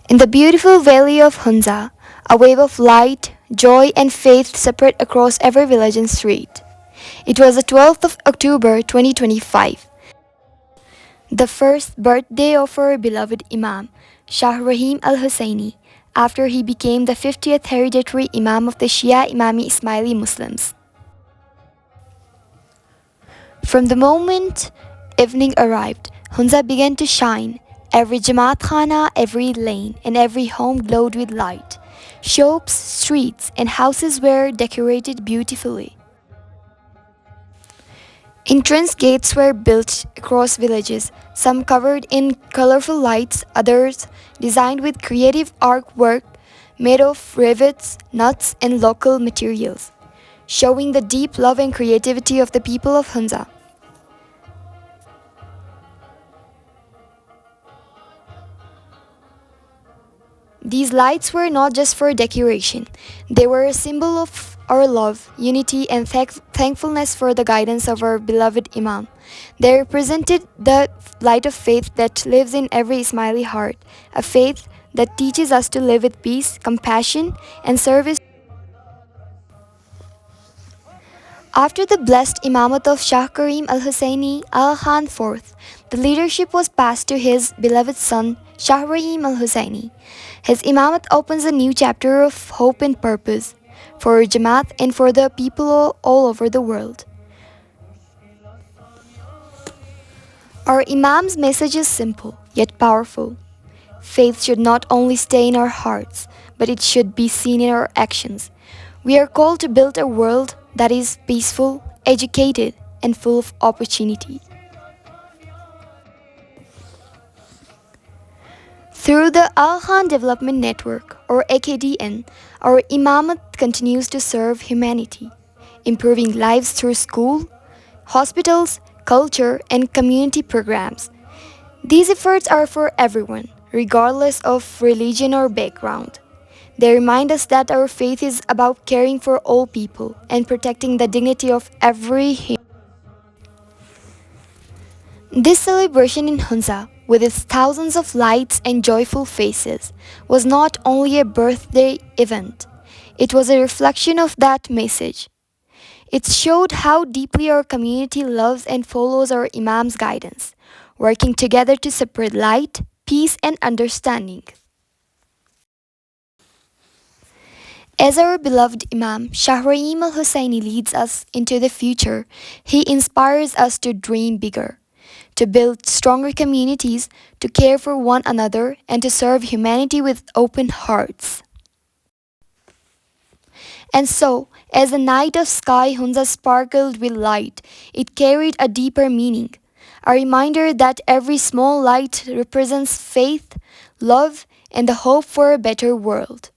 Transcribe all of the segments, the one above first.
In the beautiful valley of Hunza, a wave of light, joy, and faith spread across every village and street. It was the 12th of October 2025, the first birthday of our beloved Imam, Shah Rahim al Husseini, after he became the 50th hereditary Imam of the Shia Imami Ismaili Muslims. From the moment evening arrived, Hunza began to shine. Every Jamaat Khana, every lane, and every home glowed with light. Shops, streets, and houses were decorated beautifully. Entrance gates were built across villages, some covered in colorful lights, others designed with creative artwork made of rivets, nuts, and local materials, showing the deep love and creativity of the people of Hunza. These lights were not just for decoration, they were a symbol of our love, unity, and thankfulness for the guidance of our beloved Imam. They represented the light of faith that lives in every Ismaili heart, a faith that teaches us to live with peace, compassion, and service. After the blessed Imamat of Shah Karim al Husseini al Khan IV, the leadership was passed to his beloved son Shah Rahim al Husseini. His Imamat opens a new chapter of hope and purpose for Jamaat and for the people all over the world. Our Imam's message is simple yet powerful. Faith should not only stay in our hearts, but it should be seen in our actions. We are called to build a world that is peaceful, educated, and full of opportunity. Through the Al Khan Development Network, or AKDN, our Imamat continues to serve humanity, improving lives through school, hospitals, culture, and community programs. These efforts are for everyone, regardless of religion or background. They remind us that our faith is about caring for all people and protecting the dignity of every human. This celebration in Hunza, with its thousands of lights and joyful faces, was not only a birthday event, it was a reflection of that message. It showed how deeply our community loves and follows our Imam's guidance, working together to spread light, peace, and understanding. As our beloved Imam Shah Rahim al Husseini leads us into the future, he inspires us to dream bigger, to build stronger communities, to care for one another, and to serve humanity with open hearts. And so, as the night of sky Hunza sparkled with light, it carried a deeper meaning, a reminder that every small light represents faith, love, and the hope for a better world.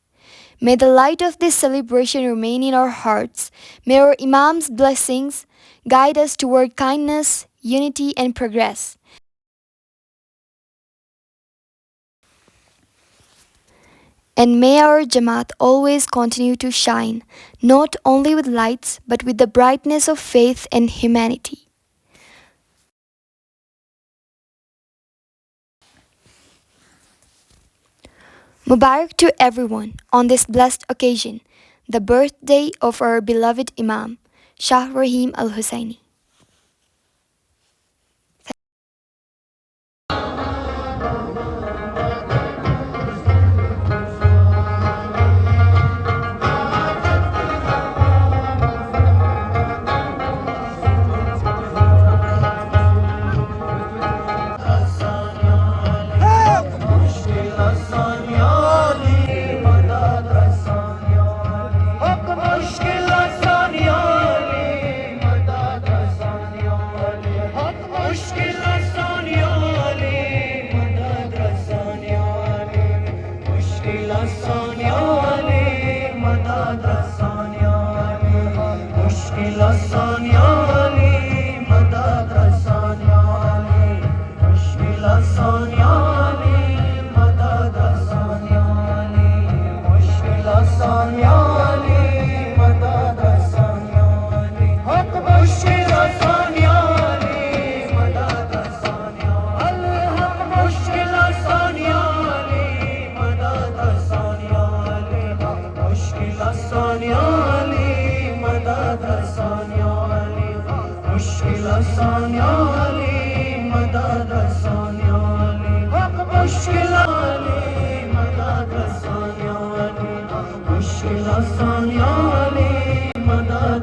May the light of this celebration remain in our hearts. May our Imam's blessings guide us toward kindness, unity, and progress. And may our Jamaat always continue to shine, not only with lights, but with the brightness of faith and humanity. Mubarak to everyone on this blessed occasion, the birthday of our beloved Imam, Shah Rahim al Husseini. مشکل آسان یا علی مدد رسان یا علی مشکل علی مدد رسان یا علی مشکل آسان یا علی مدد